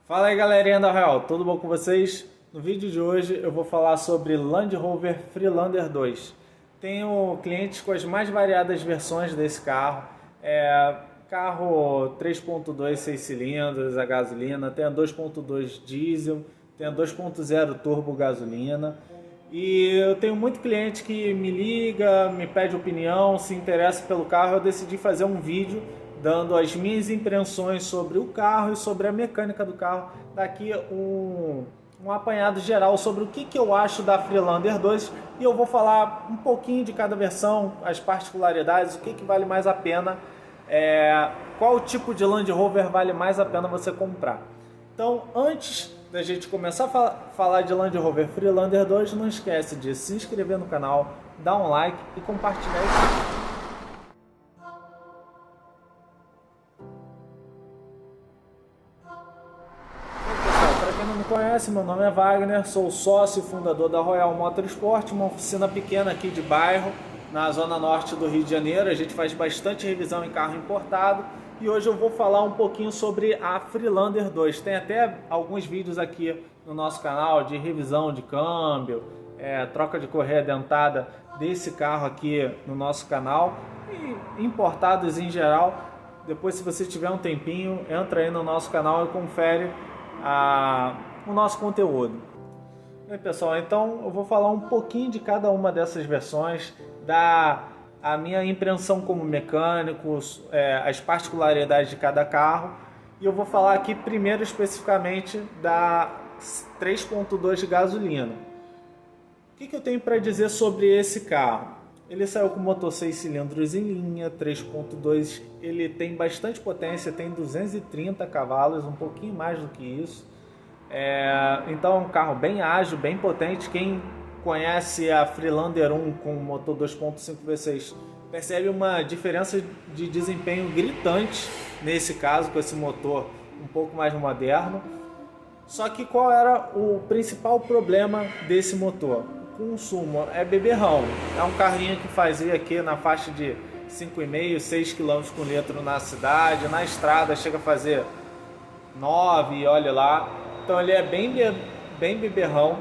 Fala aí galerinha da Real, tudo bom com vocês? No vídeo de hoje eu vou falar sobre Land Rover Freelander 2. Tenho clientes com as mais variadas versões desse carro. Carro 3.2 6 cilindros a gasolina, tem a 2.2 diesel, tem a 2.0 turbo gasolina. E eu tenho muito cliente que me liga, me pede opinião, se interessa pelo carro. Eu decidi fazer um vídeo dando as minhas impressões sobre o carro e sobre a mecânica do carro. Daqui um apanhado geral sobre o que eu acho da Freelander 2 e eu vou falar um pouquinho de cada versão, as particularidades, o que vale mais a pena, qual tipo de Land Rover vale mais a pena você comprar. Então, antes da gente começar a falar de Land Rover Freelander 2, não esquece de se inscrever no canal, dar um like e compartilhar esse vídeo. Conhece, meu nome é Wagner, sou sócio e fundador da Royal Motorsport, uma oficina pequena aqui de bairro, na zona norte do Rio de Janeiro. A gente faz bastante revisão em carro importado e hoje eu vou falar um pouquinho sobre a Freelander 2. Tem até alguns vídeos aqui no nosso canal de revisão de câmbio, troca de correia dentada desse carro aqui no nosso canal e importados em geral. Depois, se você tiver um tempinho, entra aí no nosso canal e confere o nosso conteúdo. Bem, pessoal, então eu vou falar um pouquinho de cada uma dessas versões, dar a minha impressão como mecânico, as particularidades de cada carro, e eu vou falar aqui primeiro especificamente da 3.2 de gasolina. O que eu tenho para dizer sobre esse carro? Ele saiu com motor 6 cilindros em linha, 3.2, ele tem bastante potência, tem 230 cavalos, um pouquinho mais do que isso. Então é um carro bem ágil, bem potente. Quem conhece a Freelander 1 com motor 2.5 V6 percebe uma diferença de desempenho gritante nesse caso, com esse motor um pouco mais moderno. Só que qual era o principal problema desse motor? Consumo, é beberrão. É um carrinho que fazia aqui na faixa de 5,5, 6 km por litro na cidade, na estrada chega a fazer 9, olha lá. Então ele é bem beberrão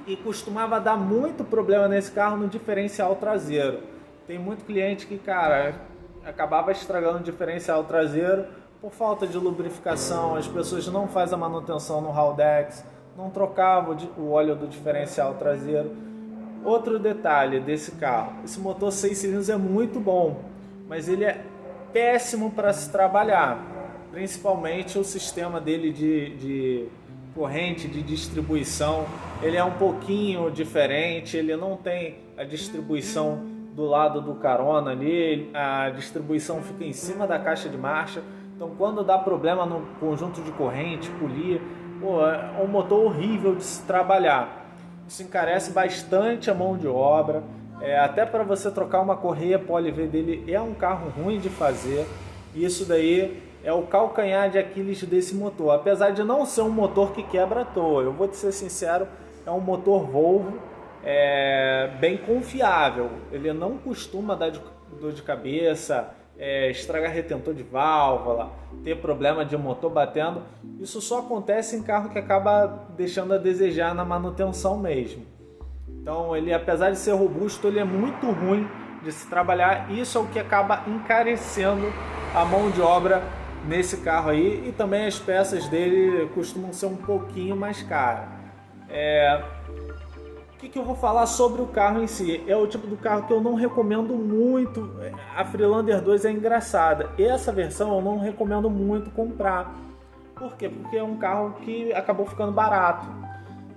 e costumava dar muito problema nesse carro no diferencial traseiro. Tem muito cliente que, cara, acabava estragando o diferencial traseiro por falta de lubrificação. As pessoas não fazem a manutenção no Haldex, não trocava o óleo do diferencial traseiro. Outro detalhe desse carro, esse motor 6 cilindros é muito bom, mas ele é péssimo para se trabalhar, principalmente o sistema dele de corrente de distribuição. Ele é um pouquinho diferente, ele não tem a distribuição do lado do carona ali, a distribuição fica em cima da caixa de marcha, então quando dá problema no conjunto de corrente, polia, é um motor horrível de se trabalhar. Isso encarece bastante a mão de obra, até para você trocar uma correia Poli-V dele é um carro ruim de fazer. E isso daí é o calcanhar de Aquiles desse motor, apesar de não ser um motor que quebra à toa. Eu vou te ser sincero, é um motor Volvo bem confiável, ele não costuma dar dor de cabeça, estragar retentor de válvula, ter problema de motor batendo. Isso só acontece em carro que acaba deixando a desejar na manutenção mesmo. Então ele, apesar de ser robusto, ele é muito ruim de se trabalhar. Isso é o que acaba encarecendo a mão de obra nesse carro aí, e também as peças dele costumam ser um pouquinho mais caras. O que eu vou falar sobre o carro em si? É o tipo do carro que eu não recomendo muito. A Freelander 2 é engraçada. Essa versão eu não recomendo muito comprar. Por quê? Porque é um carro que acabou ficando barato.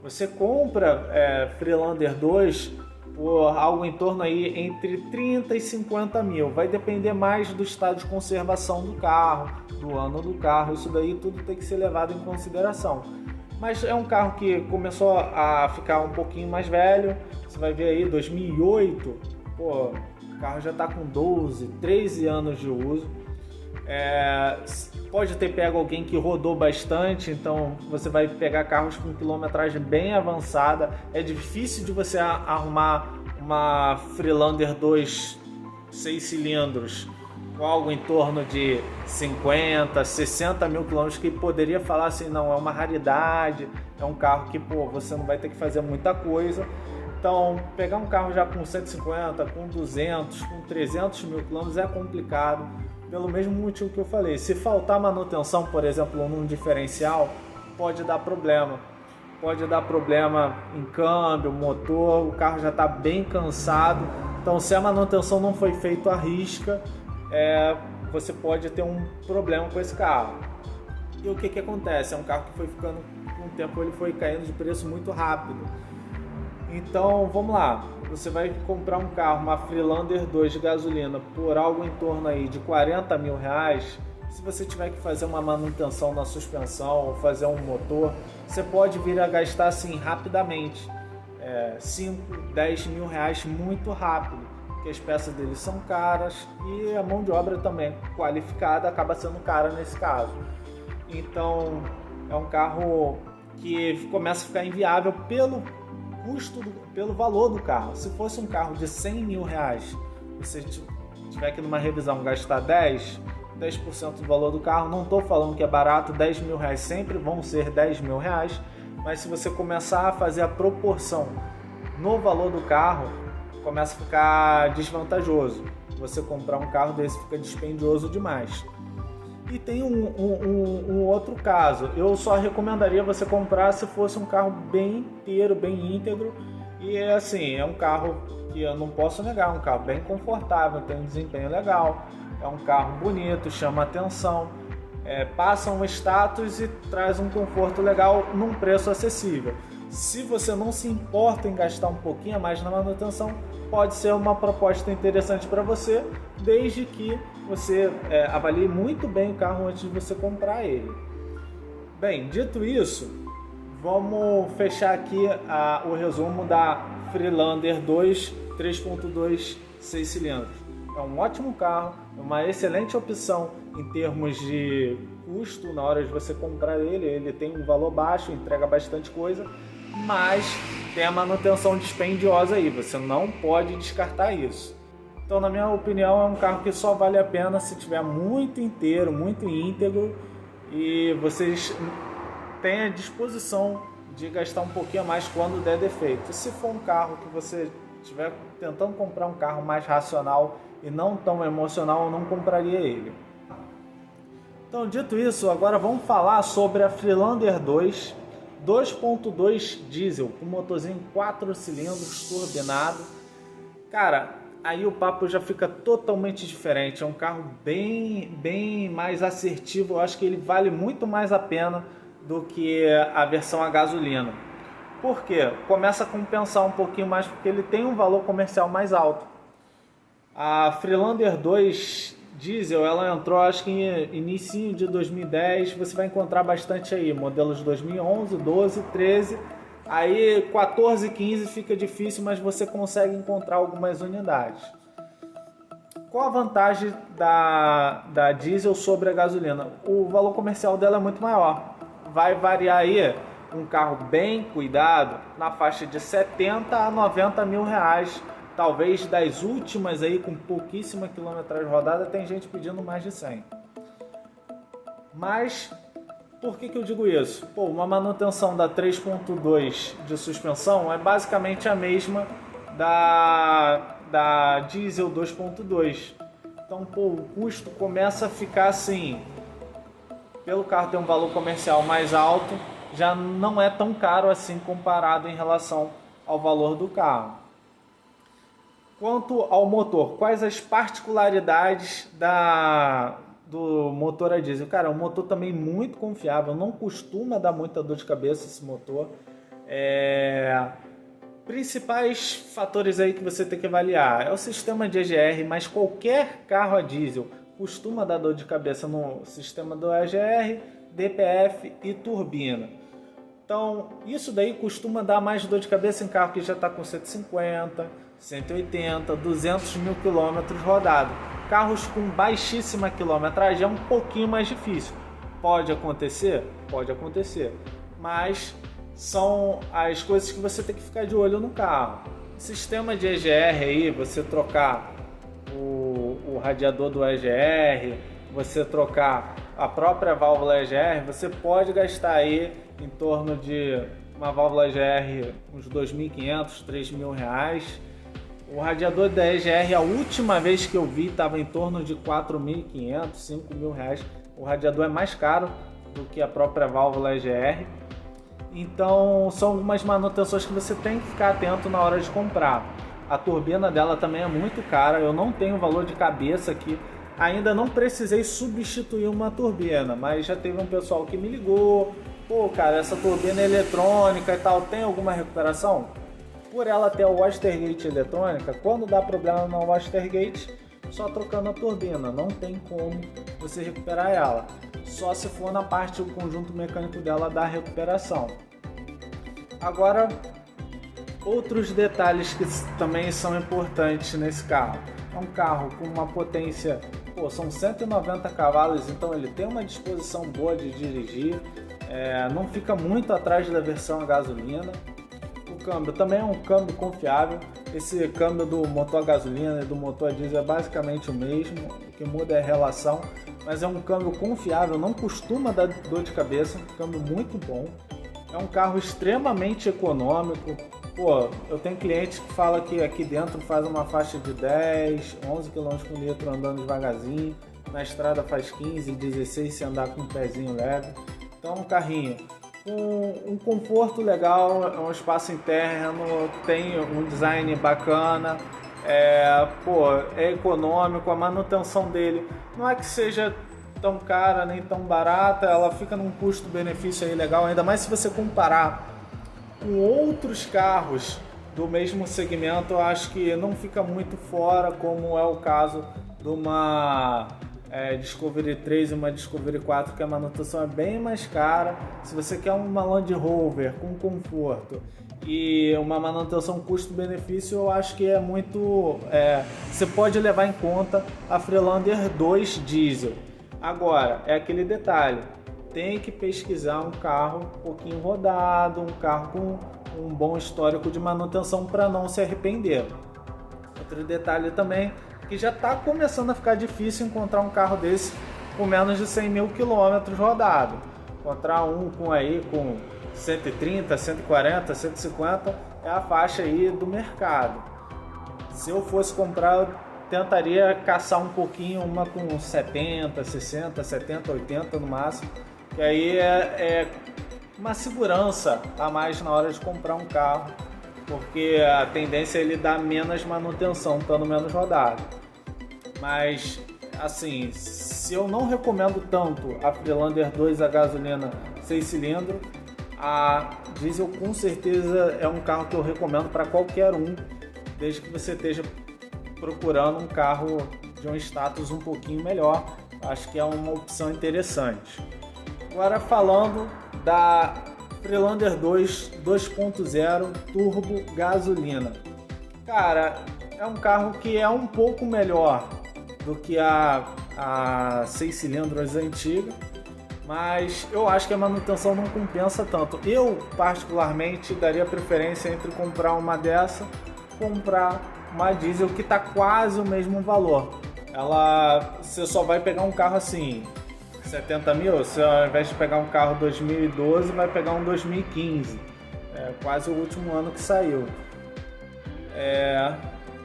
Você compra Freelander 2 por algo em torno aí entre 30 e 50 mil. Vai depender mais do estado de conservação do carro, do ano do carro. Isso daí tudo tem que ser levado em consideração. Mas é um carro que começou a ficar um pouquinho mais velho. Você vai ver aí, 2008, o carro já está com 12, 13 anos de uso. Pode ter pego alguém que rodou bastante, então você vai pegar carros com quilometragem bem avançada. É difícil de você arrumar uma Freelander 2 6 cilindros com algo em torno de 50, 60 mil quilômetros, que poderia falar assim, não, é uma raridade, é um carro que você não vai ter que fazer muita coisa. Então, pegar um carro já com 150, com 200, com 300 mil quilômetros é complicado, pelo mesmo motivo que eu falei. Se faltar manutenção, por exemplo, num diferencial, pode dar problema. Pode dar problema em câmbio, motor, o carro já está bem cansado. Então, se a manutenção não foi feita à risca, você pode ter um problema com esse carro. E o que acontece? É um carro que foi ficando, com o tempo ele foi caindo de preço muito rápido. Então, vamos lá, você vai comprar um carro, uma Freelander 2 de gasolina, por algo em torno aí de 40 mil reais. Se você tiver que fazer uma manutenção na suspensão ou fazer um motor, você pode vir a gastar assim rapidamente, 5, 10 mil reais muito rápido, porque as peças dele são caras e a mão de obra também qualificada acaba sendo cara nesse caso. Então, é um carro que começa a ficar inviável pelo custo, pelo valor do carro. Se fosse um carro de 100 mil reais, você tiver que numa revisão gastar 10% do valor do carro, não estou falando que é barato, 10 mil reais sempre vão ser 10 mil reais, mas se você começar a fazer a proporção no valor do carro, começa a ficar desvantajoso. Você comprar um carro desse fica dispendioso demais. E tem um outro caso, eu só recomendaria você comprar se fosse um carro bem inteiro, bem íntegro, e assim, é um carro que eu não posso negar, um carro bem confortável, tem um desempenho legal, é um carro bonito, chama atenção, passa um status e traz um conforto legal num preço acessível. Se você não se importa em gastar um pouquinho a mais na manutenção, pode ser uma proposta interessante para você, desde que você avalie muito bem o carro antes de você comprar ele. Bem, dito isso, vamos fechar aqui o resumo da Freelander 2 3.2 6 cilindros. É um ótimo carro, é uma excelente opção em termos de custo na hora de você comprar ele. Ele tem um valor baixo, entrega bastante coisa, mas tem a manutenção dispendiosa aí, você não pode descartar isso. Então, na minha opinião, é um carro que só vale a pena se tiver muito inteiro, muito íntegro e vocês têm a disposição de gastar um pouquinho a mais quando der defeito. Se for um carro que você estiver tentando comprar um carro mais racional e não tão emocional, eu não compraria ele. Então, dito isso, agora vamos falar sobre a Freelander 2 2.2 diesel, com motorzinho 4 cilindros, turbinado. Cara, aí o papo já fica totalmente diferente. É um carro bem mais assertivo. Eu acho que ele vale muito mais a pena do que a versão a gasolina. Por quê? Começa a compensar um pouquinho mais, porque ele tem um valor comercial mais alto. A Freelander 2 diesel, ela entrou acho que em início de 2010, você vai encontrar bastante aí, modelos de 2011, 12, 13, aí 14, 15 fica difícil, mas você consegue encontrar algumas unidades. Qual a vantagem da diesel sobre a gasolina? O valor comercial dela é muito maior, vai variar aí um carro bem cuidado na faixa de 70 a 90 mil reais. Talvez das últimas aí com pouquíssima quilometragem rodada, tem gente pedindo mais de 100. Mas por que eu digo isso? Uma manutenção da 3.2 de suspensão é basicamente a mesma da diesel 2.2. Então o custo começa a ficar assim, pelo carro ter um valor comercial mais alto, já não é tão caro assim comparado em relação ao valor do carro. Quanto ao motor, quais as particularidades do motor a diesel? Cara, é um motor também muito confiável, não costuma dar muita dor de cabeça esse motor. Principais fatores aí que você tem que avaliar é o sistema de EGR, mas qualquer carro a diesel costuma dar dor de cabeça no sistema do EGR, DPF e turbina. Então, isso daí costuma dar mais dor de cabeça em carro que já está com 150, 180, 200 mil quilômetros rodados. Carros com baixíssima quilometragem é um pouquinho mais difícil. Pode acontecer? Pode acontecer. Mas são as coisas que você tem que ficar de olho no carro. Sistema de EGR aí, você trocar o radiador do EGR, você trocar a própria válvula EGR, você pode gastar aí em torno de uma válvula EGR uns R$2.500, R$3.000. O radiador da EGR, a última vez que eu vi, estava em torno de R$4.500, R$5.000. O radiador é mais caro do que a própria válvula EGR. Então são algumas manutenções que você tem que ficar atento na hora de comprar. A turbina dela também é muito cara, eu não tenho valor de cabeça aqui. Ainda não precisei substituir uma turbina, mas já teve um pessoal que me ligou. Pô, cara, essa turbina é eletrônica e tal, tem alguma recuperação? Por ela ter o Wastergate eletrônica, quando dá problema no Wastergate, só trocando a turbina, não tem como você recuperar ela. Só se for na parte do conjunto mecânico dela da recuperação. Agora, outros detalhes que também são importantes nesse carro. É um carro com uma potência, são 190 cavalos, então ele tem uma disposição boa de dirigir, não fica muito atrás da versão a gasolina. O câmbio também é um câmbio confiável. Esse câmbio do motor a gasolina e do motor a diesel é basicamente o mesmo, o que muda é a relação, mas é um câmbio confiável, não costuma dar dor de cabeça, um câmbio muito bom. É um carro extremamente econômico. Eu tenho cliente que fala que aqui dentro faz uma faixa de 10, 11 km por litro andando devagarzinho, na estrada faz 15, 16 se andar com um pezinho leve. Então é um carrinho com um conforto legal, é um espaço interno, tem um design bacana, é econômico, a manutenção dele não é que seja tão cara nem tão barata, ela fica num custo-benefício aí legal, ainda mais se você comparar com outros carros do mesmo segmento. Eu acho que não fica muito fora, como é o caso de uma Discovery 3 e uma Discovery 4, que a manutenção é bem mais cara. Se você quer uma Land Rover com conforto e uma manutenção custo-benefício, eu acho que é muito... você pode levar em conta a Freelander 2 Diesel. Agora, é aquele detalhe, tem que pesquisar um carro um pouquinho rodado, um carro com um bom histórico de manutenção para não se arrepender. Outro detalhe também, que já está começando a ficar difícil encontrar um carro desse com menos de 100 mil quilômetros rodados. Encontrar um com 130, 140, 150 é a faixa aí do mercado. Se eu fosse comprar, eu tentaria caçar um pouquinho uma com 70, 60, 70, 80 no máximo, que aí é uma segurança a mais na hora de comprar um carro, porque a tendência é ele dar menos manutenção, estando menos rodado. Mas, assim, se eu não recomendo tanto a Freelander 2 a gasolina 6 cilindros, a diesel com certeza é um carro que eu recomendo para qualquer um, desde que você esteja procurando um carro de um status um pouquinho melhor. Acho que é uma opção interessante. Agora falando da Freelander 2 2.0 turbo gasolina. Cara, é um carro que é um pouco melhor do que a 6 cilindros antiga, mas eu acho que a manutenção não compensa tanto. Eu particularmente daria preferência entre comprar uma dessa, comprar uma diesel que está quase o mesmo valor. Você só vai pegar um carro assim 70 mil, você ao invés de pegar um carro 2012 vai pegar um 2015, quase o último ano que saiu.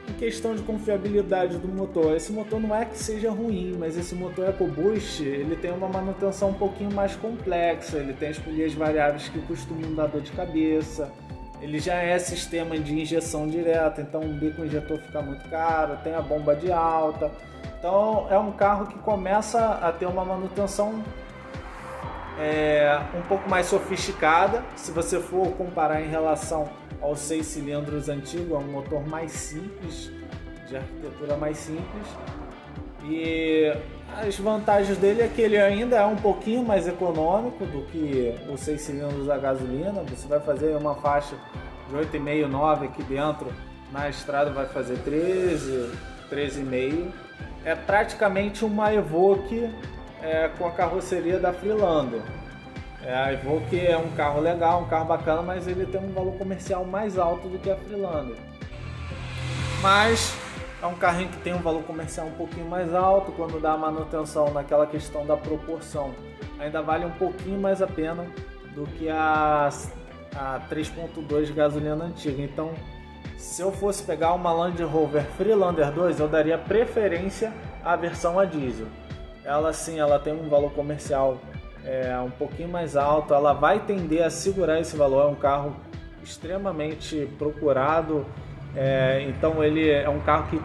Em questão de confiabilidade do motor, esse motor não é que seja ruim, mas esse motor EcoBoost ele tem uma manutenção um pouquinho mais complexa, ele tem as polias variáveis que costumam dar dor de cabeça, ele já é sistema de injeção direta, então o bico injetor fica muito caro, tem a bomba de alta. Então é um carro que começa a ter uma manutenção um pouco mais sofisticada. Se você for comparar em relação aos 6 cilindros antigos, é um motor mais simples, de arquitetura mais simples. E as vantagens dele é que ele ainda é um pouquinho mais econômico do que os 6 cilindros a gasolina. Você vai fazer uma faixa de 8,5, 9 aqui dentro, na estrada vai fazer 13, 13,5. É praticamente uma Evoque com a carroceria da Freelander. A Evoque é um carro legal, um carro bacana, mas ele tem um valor comercial mais alto do que a Freelander. Mas É um carrinho que tem um valor comercial um pouquinho mais alto. Quando dá a manutenção naquela questão da proporção, ainda vale um pouquinho mais a pena do que a 3.2 de gasolina antiga. Então, se eu fosse pegar uma Land Rover Freelander 2, eu daria preferência à versão a diesel. Ela sim, ela tem um valor comercial um pouquinho mais alto, ela vai tender a segurar esse valor. É um carro extremamente procurado, então ele é um carro que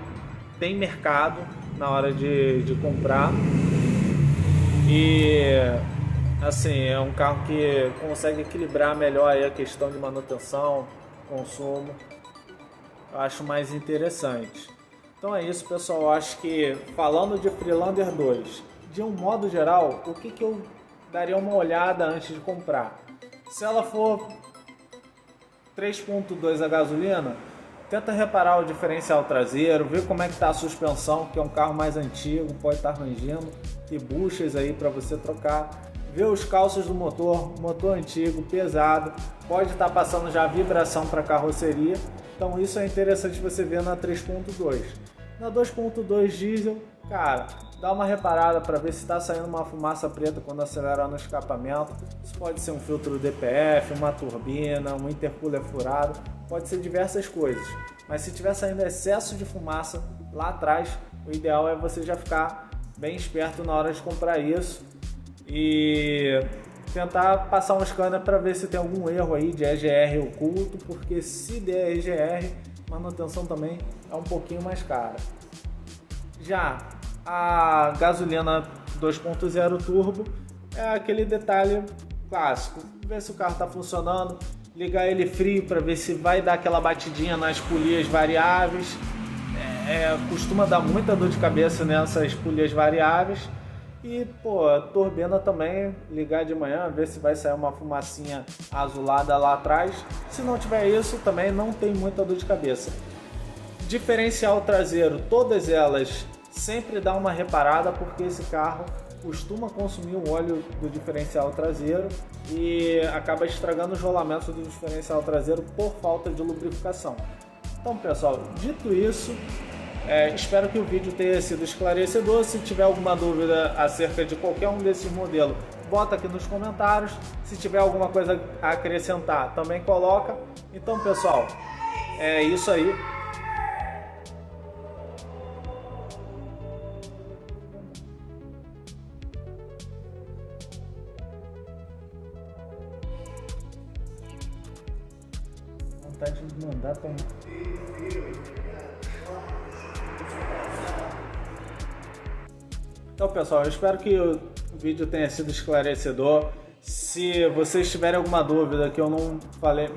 tem mercado na hora de comprar, e assim, é um carro que consegue equilibrar melhor aí a questão de manutenção, consumo. Eu acho mais interessante. Então é isso, pessoal. Eu acho que, falando de Freelander 2, de um modo geral, o que eu daria uma olhada antes de comprar? Se ela for 3.2 a gasolina, tenta reparar o diferencial traseiro, ver como é que está a suspensão, que é um carro mais antigo, pode estar rangindo, tem buchas aí para você trocar. Ver os calços do motor antigo, pesado, pode estar passando já vibração para a carroceria. Então isso é interessante você ver na 3.2. Na 2.2 diesel, cara, dá uma reparada para ver se está saindo uma fumaça preta quando acelerar no escapamento. Isso pode ser um filtro DPF, uma turbina, um intercooler furado, pode ser diversas coisas. Mas se tiver saindo excesso de fumaça lá atrás, o ideal é você já ficar bem esperto na hora de comprar isso e tentar passar um scanner para ver se tem algum erro aí de EGR oculto, porque se der EGR, manutenção também é um pouquinho mais cara. Já a gasolina 2.0 turbo é aquele detalhe clássico, ver se o carro está funcionando, ligar ele frio para ver se vai dar aquela batidinha nas polias variáveis. Costuma dar muita dor de cabeça nessas polias variáveis. E, a turbina também, ligar de manhã, ver se vai sair uma fumacinha azulada lá atrás. Se não tiver isso, também não tem muita dor de cabeça. Diferencial traseiro, todas elas sempre dá uma reparada, porque esse carro costuma consumir o óleo do diferencial traseiro e acaba estragando os rolamentos do diferencial traseiro por falta de lubrificação. Então, pessoal, dito isso, espero que o vídeo tenha sido esclarecedor. Se tiver alguma dúvida acerca de qualquer um desses modelos, bota aqui nos comentários. Se tiver alguma coisa a acrescentar, também coloca. Então, pessoal, é isso aí. Vontade de mandar pra... Então, pessoal, eu espero que o vídeo tenha sido esclarecedor. Se vocês tiverem alguma dúvida que eu não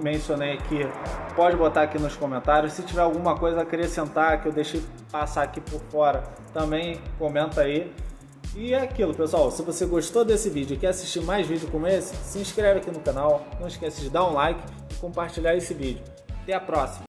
mencionei aqui, pode botar aqui nos comentários. Se tiver alguma coisa a acrescentar que eu deixei passar aqui por fora, também comenta aí. E é aquilo, pessoal, se você gostou desse vídeo e quer assistir mais vídeos como esse, se inscreve aqui no canal, não esqueça de dar um like e compartilhar esse vídeo. Até a próxima!